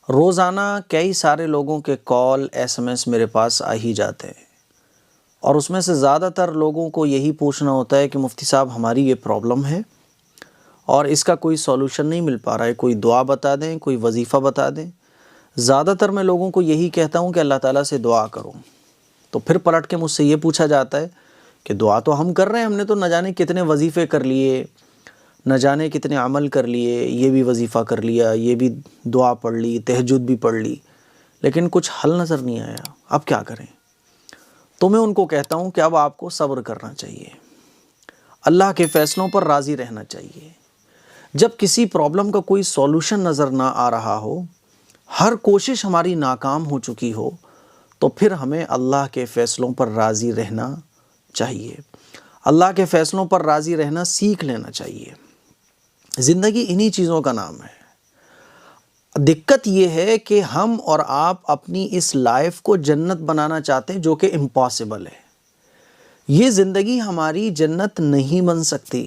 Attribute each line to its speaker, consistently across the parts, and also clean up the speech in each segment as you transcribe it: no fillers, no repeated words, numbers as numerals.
Speaker 1: रोज़ाना कई सारे लोगों के कॉल एसएमएस मेरे पास आ ही जाते हैं और उसमें से ज़्यादातर लोगों को यही पूछना होता है कि मुफ्ती साहब हमारी ये प्रॉब्लम है और इसका कोई सॉल्यूशन नहीं मिल पा रहा है, कोई दुआ बता दें, कोई वजीफ़ा बता दें। ज़्यादातर मैं लोगों को यही कहता हूँ कि अल्लाह ताला से दुआ करो। तो फिर पलट के मुझसे ये पूछा जाता है कि दुआ तो हम कर रहे हैं, हमने तो न जाने कितने वजीफ़े कर लिए, न जाने कितने अमल कर लिए, ये भी वजीफ़ा कर लिया, ये भी दुआ पढ़ ली, तहज्जुद भी पढ़ ली, लेकिन कुछ हल नज़र नहीं आया, अब क्या करें। तो मैं उनको कहता हूँ कि अब आपको सब्र करना चाहिए, अल्लाह के फ़ैसलों पर राज़ी रहना चाहिए। जब किसी प्रॉब्लम का कोई सॉल्यूशन नज़र ना आ रहा हो, हर कोशिश हमारी नाकाम हो चुकी हो, तो फिर हमें अल्लाह के फ़ैसलों पर राज़ी रहना चाहिए। अल्लाह के फ़ैसलों पर राज़ी रहना सीख लेना चाहिए। ज़िंदगी इन्हीं चीज़ों का नाम है। दिक्कत ये है कि हम और आप अपनी इस लाइफ को जन्नत बनाना चाहते हैं, जो कि इम्पॉसिबल है। ये ज़िंदगी हमारी जन्नत नहीं बन सकती,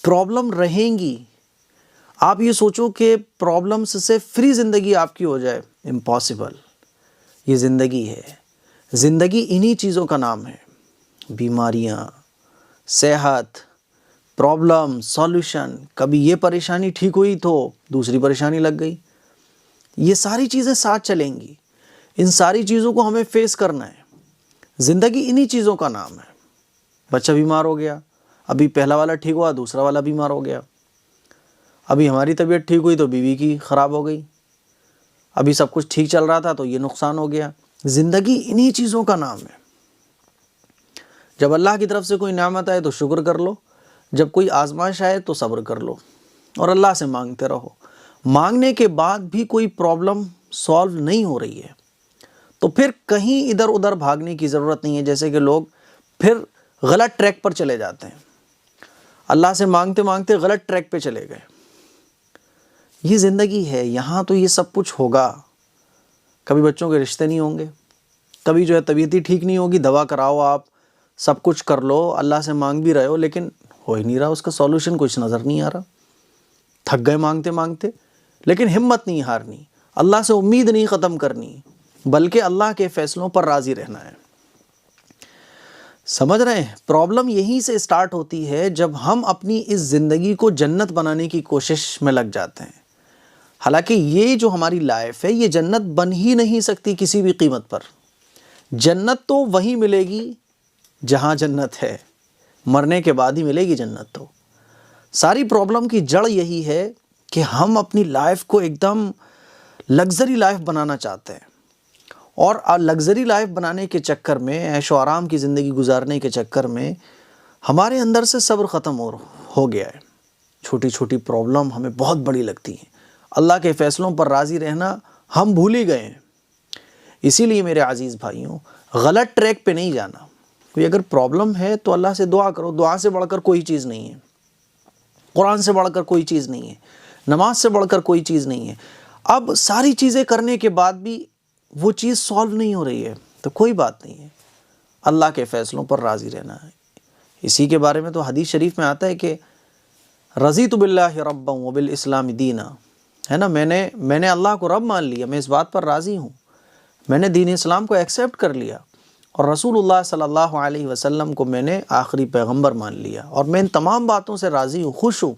Speaker 1: प्रॉब्लम रहेंगी। आप ये सोचो कि प्रॉब्लम्स से फ्री ज़िंदगी आपकी हो जाए, इम्पॉसिबल। ये ज़िंदगी है, ज़िंदगी इन्हीं चीज़ों का नाम है। बीमारियाँ, सेहत, प्रॉब्लम, सॉल्यूशन। कभी ये परेशानी ठीक हुई तो दूसरी परेशानी लग गई। ये सारी चीज़ें साथ चलेंगी, इन सारी चीज़ों को हमें फेस करना है। ज़िंदगी इन्हीं चीज़ों का नाम है। बच्चा बीमार हो गया, अभी पहला वाला ठीक हुआ, दूसरा वाला बीमार हो गया। अभी हमारी तबीयत ठीक हुई तो बीवी की ख़राब हो गई। अभी सब कुछ ठीक चल रहा था तो ये नुकसान हो गया। ज़िंदगी इन्हीं चीज़ों का नाम है। जब अल्लाह की तरफ से कोई नेमत आए तो शुक्र कर लो, जब कोई आजमाइश आए तो सब्र कर लो और अल्लाह से मांगते रहो। मांगने के बाद भी कोई प्रॉब्लम सॉल्व नहीं हो रही है तो फिर कहीं इधर उधर भागने की ज़रूरत नहीं है। जैसे कि लोग फिर गलत ट्रैक पर चले जाते हैं, अल्लाह से मांगते मांगते गलत ट्रैक पे चले गए। ये ज़िंदगी है, यहाँ तो ये सब कुछ होगा। कभी बच्चों के रिश्ते नहीं होंगे, कभी जो है तबीयत ही ठीक नहीं होगी, दवा कराओ, आप सब कुछ कर लो, अल्लाह से मांग भी रहे हो लेकिन हो ही नहीं रहा, उसका सॉल्यूशन कुछ नज़र नहीं आ रहा। थक गए मांगते मांगते, लेकिन हिम्मत नहीं हारनी, अल्लाह से उम्मीद नहीं ख़त्म करनी, बल्कि अल्लाह के फ़ैसलों पर राज़ी रहना है। समझ रहे हैं? प्रॉब्लम यहीं से स्टार्ट होती है जब हम अपनी इस ज़िंदगी को जन्नत बनाने की कोशिश में लग जाते हैं। हालांकि ये जो हमारी लाइफ है ये जन्नत बन ही नहीं सकती किसी भी कीमत पर। जन्नत तो वहीं मिलेगी जहाँ जन्नत है, मरने के बाद ही मिलेगी जन्नत। तो सारी प्रॉब्लम की जड़ यही है कि हम अपनी लाइफ को एकदम लग्जरी लाइफ बनाना चाहते हैं और लग्जरी लाइफ बनाने के चक्कर में, ऐशो आराम की ज़िंदगी गुजारने के चक्कर में हमारे अंदर से सब्र ख़त्म हो गया है। छोटी छोटी प्रॉब्लम हमें बहुत बड़ी लगती हैं, अल्लाह के फ़ैसलों पर राज़ी रहना हम भूल ही गए हैं। इसीलिए मेरे अजीज़ भाइयों, गलत ट्रैक पे नहीं जाना। कोई अगर प्रॉब्लम है तो अल्लाह से दुआ करो, दुआ से बढ़कर कोई चीज़ नहीं है, कुरान से बढ़कर कोई चीज़ नहीं है, नमाज से बढ़कर कोई चीज़ नहीं है। अब सारी चीज़ें करने के बाद भी वो चीज़ सॉल्व नहीं हो रही है तो कोई बात नहीं है, अल्लाह के फ़ैसलों पर राज़ी रहना है। इसी के बारे में तो हदीस शरीफ में आता है कि रज़ीतु बिल्लाहि रब्बन व बिल इस्लाम दीना, है ना। मैंने अल्लाह को रब मान लिया, मैं इस बात पर राज़ी हूँ, मैंने दीन इस्लाम को एक्सेप्ट कर लिया और रसूलुल्लाह सल्लल्लाहु अलैहि वसल्लम को मैंने आखिरी पैगंबर मान लिया और मैं इन तमाम बातों से राज़ी हूँ, खुश हूँ।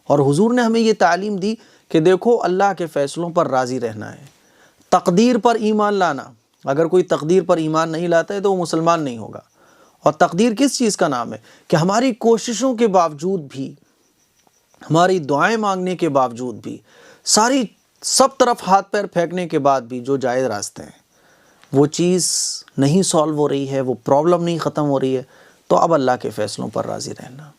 Speaker 1: और हुजूर ने हमें ये तालीम दी कि देखो अल्लाह के फ़ैसलों पर राज़ी रहना है, तकदीर पर ईमान लाना। अगर कोई तकदीर पर ईमान नहीं लाता है तो वो मुसलमान नहीं होगा। और तकदीर किस चीज़ का नाम है कि हमारी कोशिशों के बावजूद भी, हमारी दुआएं मांगने के बावजूद भी, सब तरफ हाथ पैर फेंकने के बाद भी जो जायज़ रास्ते हैं वो चीज़ नहीं सॉल्व हो रही है, वो प्रॉब्लम नहीं ख़त्म हो रही है, तो अब अल्लाह के फ़ैसलों पर राज़ी रहना।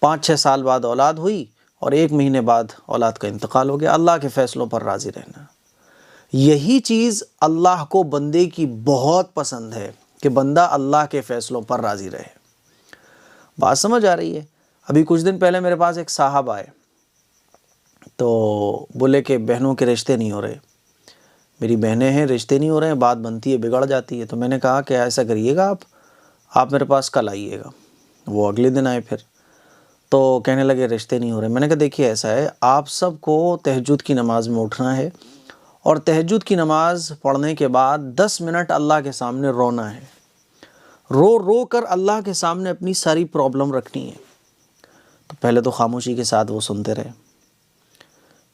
Speaker 1: 5-6 साल बाद औलाद हुई और 1 महीने बाद औलाद का इंतकाल हो गया, अल्लाह के फ़ैसलों पर राज़ी रहना। यही चीज़ अल्लाह को बंदे की बहुत पसंद है कि बंदा अल्लाह के फ़ैसलों पर राज़ी रहे। बात समझ आ रही है? अभी कुछ दिन पहले मेरे पास एक साहब आए तो बोले कि बहनों के रिश्ते नहीं हो रहे, मेरी बहनें हैं, रिश्ते नहीं हो रहे हैं, बात बनती है, बिगड़ जाती है। तो मैंने कहा कि ऐसा करिएगा, आप मेरे पास कल आइएगा। वो अगले दिन आए फिर। तो कहने लगे रिश्ते नहीं हो रहे। मैंने कहा देखिए ऐसा है, आप सबको तहज्जुद की नमाज़ में उठना है और तहज्जुद की नमाज़ पढ़ने के बाद 10 मिनट अल्लाह के सामने रोना है। रो रो कर अल्लाह के सामने अपनी सारी प्रॉब्लम रखनी है। तो पहले तो खामोशी के साथ वो सुनते रहे,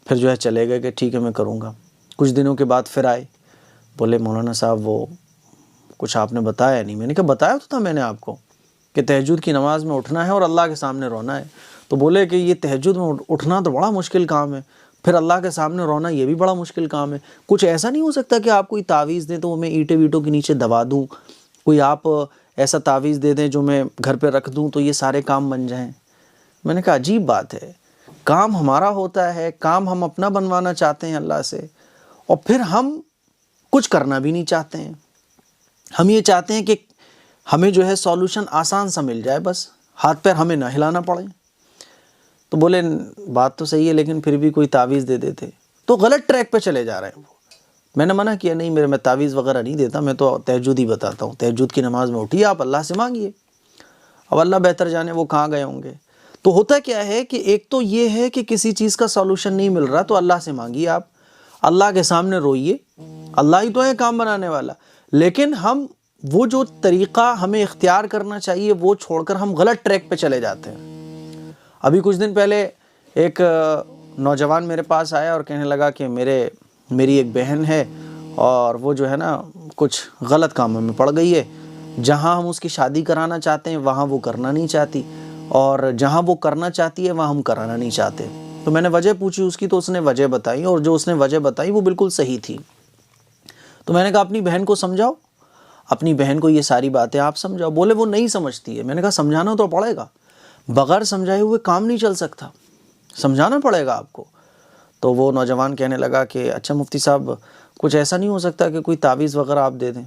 Speaker 1: फिर जो है चले गए कि ठीक है मैं करूँगा। कुछ दिनों के बाद फिर आए, बोले मौलाना साहब वो कुछ आपने बताया नहीं। मैंने कहा बताया तो था मैंने आपको कि तहज्जुद की नमाज़ में उठना है और अल्लाह के सामने रोना है। तो बोले कि ये तहज्जुद में उठना तो बड़ा मुश्किल काम है, फिर अल्लाह के सामने रोना ये भी बड़ा मुश्किल काम है। कुछ ऐसा नहीं हो सकता कि आप कोई तावीज़ दें तो वो मैं ईंटे वीटों के नीचे दबा दूँ, कोई आप ऐसा तावीज़ दे दें जो मैं घर पे रख दूँ तो ये सारे काम बन जाएं। मैंने कहा अजीब बात है, काम हमारा होता है, काम हम अपना बनवाना चाहते हैं अल्लाह से, और फिर हम कुछ करना भी नहीं चाहते हैं। हम ये चाहते हैं कि हमें जो है सॉल्यूशन आसान सा मिल जाए, बस हाथ पैर हमें ना हिलाना पड़े। तो बोले बात तो सही है लेकिन फिर भी कोई तावीज़ दे देते तो गलत ट्रैक पे चले जा रहे हैं वो। मैंने मना किया, नहीं मैं तावीज़ वगैरह नहीं देता, मैं तो तहज्जुद ही बताता हूँ। तहज्जुद की नमाज़ में उठिए, आप अल्लाह से मांगिए, अब अल्लाह बेहतर जाने वो कहाँ गए होंगे। तो होता क्या है कि एक तो ये है कि किसी चीज़ का सॉल्यूशन नहीं मिल रहा तो अल्लाह से मांगिए, आप अल्लाह के सामने रोइए, अल्लाह ही तो है काम बनाने वाला। लेकिन हम वो जो तरीक़ा हमें इख्तियार करना चाहिए वो छोड़कर हम गलत ट्रैक पे चले जाते हैं। अभी कुछ दिन पहले एक नौजवान मेरे पास आया और कहने लगा कि मेरी एक बहन है और वो जो है ना कुछ गलत कामों में पड़ गई है, जहाँ हम उसकी शादी कराना चाहते हैं वहाँ वो करना नहीं चाहती, और जहाँ वो करना चाहती है वहाँ हम कराना नहीं चाहते। तो मैंने वजह पूछी उसकी, तो उसने वजह बताई, और जो उसने वजह बताई वो बिल्कुल सही थी। तो मैंने कहा अपनी बहन को समझाओ, अपनी बहन को ये सारी बातें आप समझाओ। बोले वो नहीं समझती है। मैंने कहा समझाना तो पड़ेगा, बगैर समझाए हुए काम नहीं चल सकता, समझाना पड़ेगा आपको। तो वो नौजवान कहने लगा कि अच्छा मुफ्ती साहब कुछ ऐसा नहीं हो सकता कि कोई तावीज़ वगैरह आप दे दें।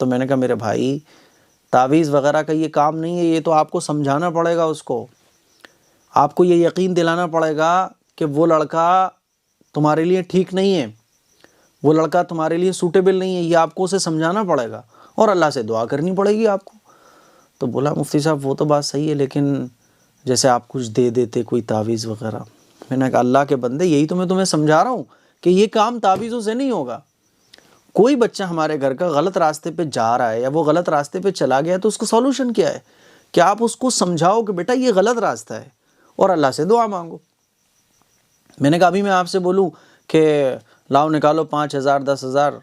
Speaker 1: तो मैंने कहा मेरे भाई तावीज़ वगैरह का ये काम नहीं है, ये तो आपको समझाना पड़ेगा उसको, आपको ये यकीन दिलाना पड़ेगा कि वो लड़का तुम्हारे लिए ठीक नहीं है, वो लड़का तुम्हारे लिए सूटेबल नहीं है, ये आपको उसे समझाना पड़ेगा और अल्लाह से दुआ करनी पड़ेगी आपको। तो बोला मुफ्ती साहब वो तो बात सही है, लेकिन जैसे आप कुछ दे देते कोई तावीज़ वगैरह। मैंने कहा अल्लाह के बंदे यही तो मैं तुम्हें समझा रहा हूँ कि ये काम तावीज़ों से नहीं होगा। कोई बच्चा हमारे घर का गलत रास्ते पे जा रहा है या वो गलत रास्ते पे चला गया तो उसका सॉल्यूशन क्या है कि आप उसको समझाओ कि बेटा ये गलत रास्ता है और अल्लाह से दुआ मांगो। मैंने कहा अभी मैं आपसे बोलूँ कि लाओ निकालो 5,000 10,000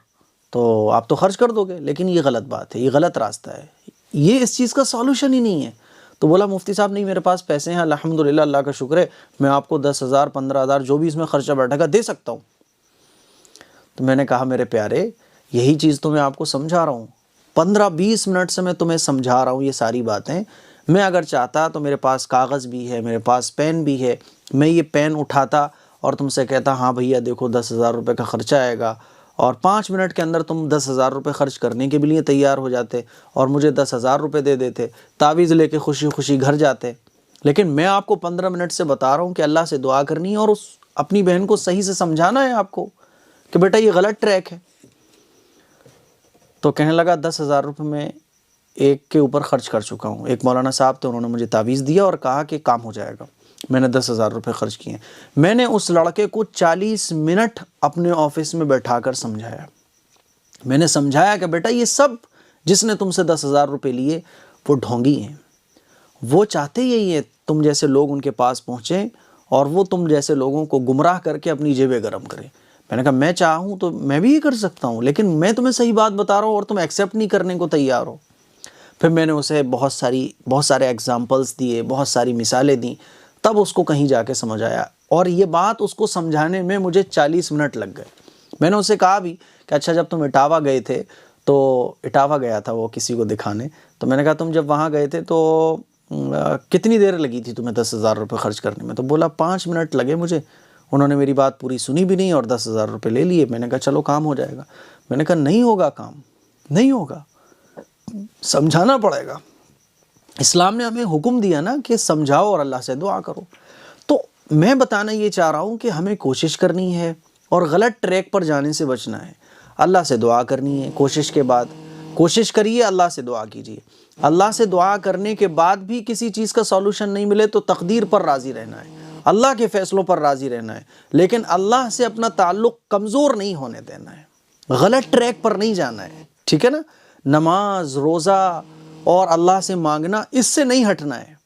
Speaker 1: तो आप तो खर्च कर दोगे, लेकिन ये गलत बात है, ये गलत रास्ता है, ये इस चीज़ का सॉल्यूशन ही नहीं है। तो बोला मुफ्ती साहब नहीं मेरे पास पैसे हैं, अल्हम्दुलिल्लाह अल्लाह का शुक्र है, मैं आपको 10,000 15,000 जो भी इसमें खर्चा बैठेगा दे सकता हूँ। तो मैंने कहा मेरे प्यारे यही चीज़ तो मैं आपको समझा रहा हूँ, 15-20 मिनट से मैं तुम्हें समझा रहा हूँ ये सारी बातें। मैं अगर चाहता तो मेरे पास कागज़ भी है, मेरे पास पेन भी है, मैं ये पेन उठाता और तुमसे कहता हाँ भैया देखो 10,000 रुपये का ख़र्चा आएगा, और 5 मिनट के अंदर तुम 10,000 रुपये खर्च करने के भी लिए तैयार हो जाते और मुझे 10,000 रुपये दे देते, तावीज़ लेके खुशी खुशी घर जाते। लेकिन मैं आपको 15 मिनट से बता रहा हूँ कि अल्लाह से दुआ करनी है और उस अपनी बहन को सही से समझाना है आपको कि बेटा ये गलत ट्रैक है। तो कहने लगा 10,000 रुपये में एक के ऊपर ख़र्च कर चुका हूँ। एक मौलाना साहब थे, उन्होंने मुझे तावीज़ दिया और कहा कि काम हो जाएगा। मैंने 10,000 रुपये ख़र्च किए। मैंने उस लड़के को 40 मिनट अपने ऑफिस में बैठाकर समझाया। मैंने समझाया कि बेटा ये सब जिसने तुमसे 10,000 रुपये लिए वो ढोंगी हैं, वो चाहते यही है तुम जैसे लोग उनके पास पहुँचें और वो तुम जैसे लोगों को गुमराह करके अपनी जेबें गर्म करें। मैंने कहा मैं चाहूँ तो मैं भी ये कर सकता हूँ, लेकिन मैं तुम्हें सही बात बता रहा हूँ और तुम एक्सेप्ट नहीं करने को तैयार हो। फिर मैंने उसे बहुत सारे एग्जाम्पल्स दिए, बहुत सारी मिसालें दी, तब उसको कहीं जाके समझ आया। और ये बात उसको समझाने में मुझे 40 मिनट लग गए। मैंने उसे कहा भी कि अच्छा जब तुम इटावा गए थे, तो इटावा गया था वो किसी को दिखाने, तो मैंने कहा तुम जब वहाँ गए थे तो कितनी देर लगी थी तुम्हें 10,000 रुपये खर्च करने में? तो बोला 5 मिनट लगे मुझे। उन्होंने मेरी बात पूरी सुनी भी नहीं और 10,000 रुपये ले लिए। मैंने कहा चलो काम हो जाएगा। मैंने कहा नहीं होगा, काम नहीं होगा, समझाना पड़ेगा। इस्लाम ने हमें हुक्म दिया ना कि समझाओ और अल्लाह से दुआ करो। तो मैं बताना ये चाह रहा हूँ कि हमें कोशिश करनी है और गलत ट्रैक पर जाने से बचना है। अल्लाह से दुआ करनी है, कोशिश के बाद कोशिश करिए, अल्लाह से दुआ कीजिए। अल्लाह से दुआ करने के बाद भी किसी चीज़ का सॉल्यूशन नहीं मिले तो तकदीर पर राज़ी रहना है, अल्लाह के फ़ैसलों पर राज़ी रहना है, लेकिन अल्लाह से अपना ताल्लुक़ कमज़ोर नहीं होने देना है, गलत ट्रैक पर नहीं जाना है, ठीक है ना। नमाज, रोज़ा और अल्लाह से मांगना, इससे नहीं हटना है।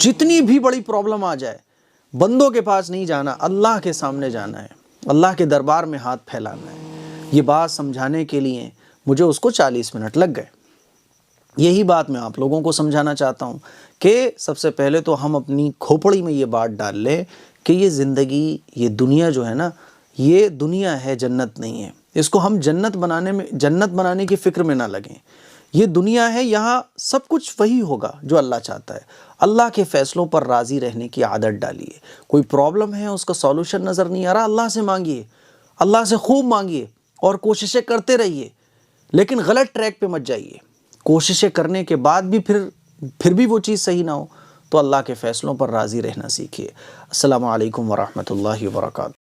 Speaker 1: जितनी भी बड़ी प्रॉब्लम आ जाए, बंदों के पास नहीं जाना, अल्लाह के सामने जाना है, अल्लाह के दरबार में हाथ फैलाना है। ये बात समझाने के लिए मुझे उसको 40 मिनट लग गए। यही बात मैं आप लोगों को समझाना चाहता हूँ कि सबसे पहले तो हम अपनी खोपड़ी में ये बात डाल लें कि ये ज़िंदगी, ये दुनिया जो है ना, ये दुनिया है, जन्नत नहीं है। इसको हम जन्नत बनाने की फ़िक्र में ना लगें। ये दुनिया है, यहाँ सब कुछ वही होगा जो अल्लाह चाहता है। अल्लाह के फ़ैसलों पर राज़ी रहने की आदत डालिए। कोई प्रॉब्लम है, उसका सॉल्यूशन नज़र नहीं आ रहा, अल्लाह से मांगिए, अल्लाह से खूब मांगिए और कोशिशें करते रहिए, लेकिन गलत ट्रैक पे मत जाइए। कोशिशें करने के बाद भी फिर भी वो चीज़ सही ना हो तो अल्लाह के फ़ैसलों पर राज़ी रहना सीखिए। अस्सलामु अलैकुम व रहमतुल्लाहि व बरकातहू।